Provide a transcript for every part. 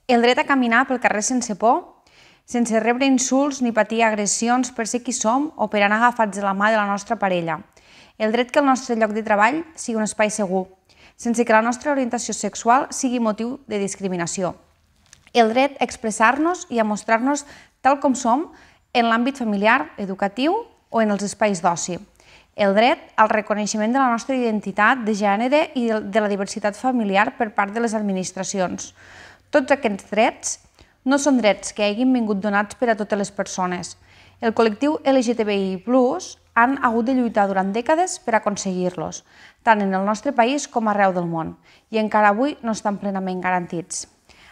El dret a caminar pel carrer sense por, sense rebre insults ni patir agressions per ser qui som o per anar agafats de la mà de la nostra parella. El dret que el nostre lloc de treball sigui un espai segur, sense que la nostra orientació sexual sigui motiu de discriminació. El dret a expressar-nos i a mostrar-nos tal com som en l'àmbit familiar, educatiu o en els espais d'oci. El dret al reconeixement de la nostra identitat de gènere i de la diversitat familiar per part de les administracions. Tots aquests drets no són drets que hagin vingut donats per a totes les persones. El col·lectiu LGTBI+ han hagut de lluitar durant dècades per aconseguir-los, tant en el nostre país com arreu del món, i encara avui no estan plenament garantits.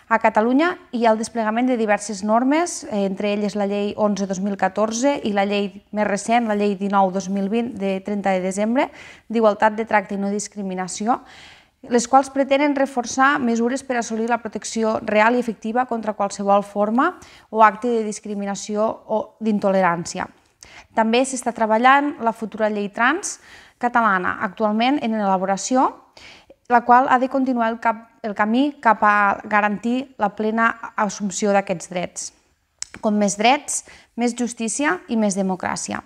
A Catalunya hi ha el desplegament de diverses normes, entre elles la llei 11/2014 i la llei més recent, la llei 19/2020 de 30 de desembre, d'igualtat de tracte i no discriminació, les quals pretenen reforçar mesures per assolir la protecció real i efectiva contra qualsevol forma o acte de discriminació o d'intolerància. També s'està treballant la futura llei trans catalana, actualment en elaboració, la qual ha de continuar el camí cap a garantir la plena assumpció d'aquests drets. Com més drets, més justícia i més democràcia.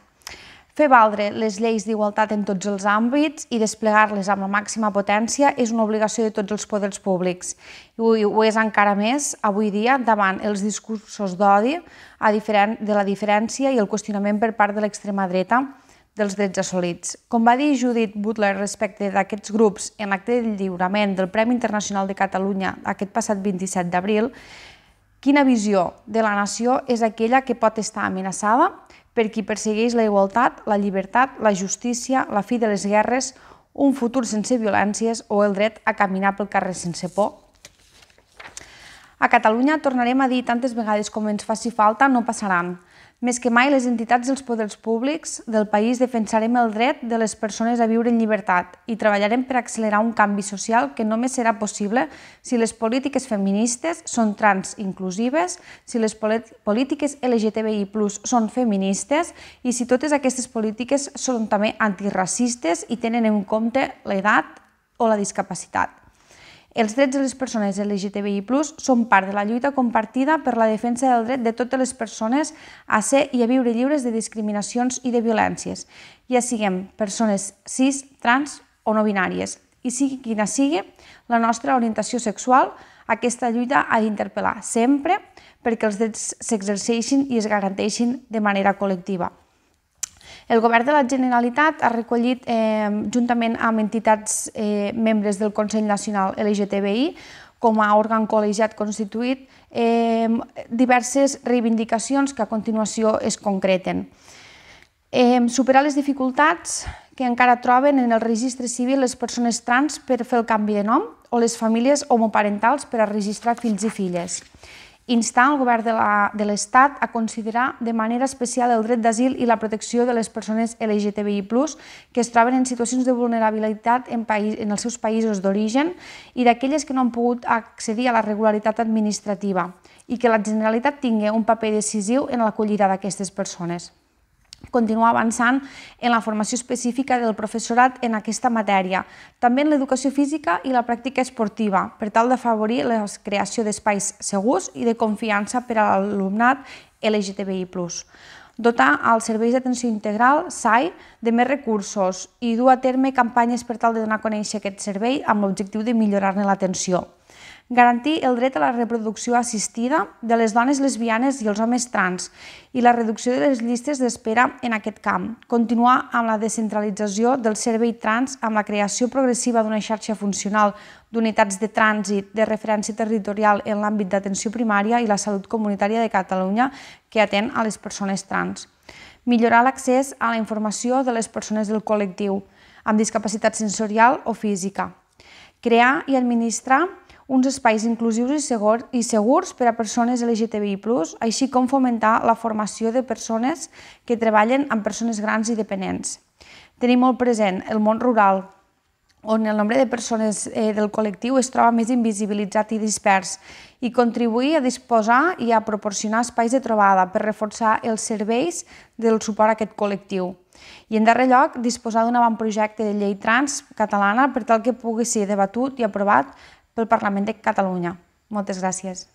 Fer valdre les lleis d'igualtat en tots els àmbits i desplegar-les amb la màxima potència és una obligació de tots els poders públics. I ho és encara més avui dia davant els discursos d'odi, de la diferència i el qüestionament per part de l'extrema dreta dels drets assolits. Com va dir Judith Butler respecte d'aquests grups en l'acte de lliurament del Premi Internacional de Catalunya aquest passat 27 d'abril, quina visió de la nació és aquella que pot estar amenaçada per qui persegueix la igualtat, la llibertat, la justícia, la fi de les guerres, un futur sense violències o el dret a caminar pel carrer sense por? A Catalunya, tornarem a dir tantes vegades com ens faci falta, no passaran. Més que mai, les entitats dels poders públics del país defensarem el dret de les persones a viure en llibertat i treballarem per accelerar un canvi social que només serà possible si les polítiques feministes són trans inclusives, si les polítiques LGTBI+ són feministes i si totes aquestes polítiques són també antiracistes i tenen en compte l'edat o la discapacitat. Els drets de les persones LGTBI+ són part de la lluita compartida per la defensa del dret de totes les persones a ser i a viure lliures de discriminacions i de violències, ja siguem persones cis, trans o no binàries. I sigui quina sigui la nostra orientació sexual, aquesta lluita ha d'interpel·lar sempre perquè els drets s'exerceixin i es garanteixin de manera col·lectiva. El Govern de la Generalitat ha recollit, juntament amb entitats membres del Consell Nacional LGTBI, com a òrgan col·legiat constituït, diverses reivindicacions que a continuació es concreten. Superar les dificultats que encara troben en el registre civil les persones trans per fer el canvi de nom o les famílies homoparentals per a registrar fills i filles. Instar el Govern de l'Estat a considerar de manera especial el dret d'asil i la protecció de les persones LGTBI+, que es troben en situacions de vulnerabilitat en els seus països d'origen i d'aquelles que no han pogut accedir a la regularitat administrativa i que la Generalitat tingui un paper decisiu en l'acollida d'aquestes persones. Continuar avançant en la formació específica del professorat en aquesta matèria, també en l'educació física i la pràctica esportiva, per tal d'afavorir la creació d'espais segurs i de confiança per a l'alumnat LGTBI+. Dotar els serveis d'atenció integral, SAI, de més recursos i dur a terme campanyes per tal de donar a conèixer aquest servei amb l'objectiu de millorar-ne l'atenció. Garantir el dret a la reproducció assistida de les dones lesbianes i els homes trans i la reducció de les llistes d'espera en aquest camp. Continuar amb la descentralització del servei trans amb la creació progressiva d'una xarxa funcional d'unitats de trànsit de referència territorial en l'àmbit d'atenció primària i la salut comunitària de Catalunya que atén a les persones trans. Millorar l'accés a la informació de les persones del col·lectiu amb discapacitat sensorial o física. Crear i administrar uns espais inclusius i segurs per a persones LGTBI+, així com fomentar la formació de persones que treballen amb persones grans i dependents. Tenir molt present el món rural, on el nombre de persones del col·lectiu es troba més invisibilitzat i dispers, i contribuir a disposar i a proporcionar espais de trobada per reforçar els serveis del suport a aquest col·lectiu. I, en darrer lloc, disposar d'un avantprojecte de llei trans catalana per tal que pugui ser debatut i aprovat pel Parlament de Catalunya. Moltes gràcies.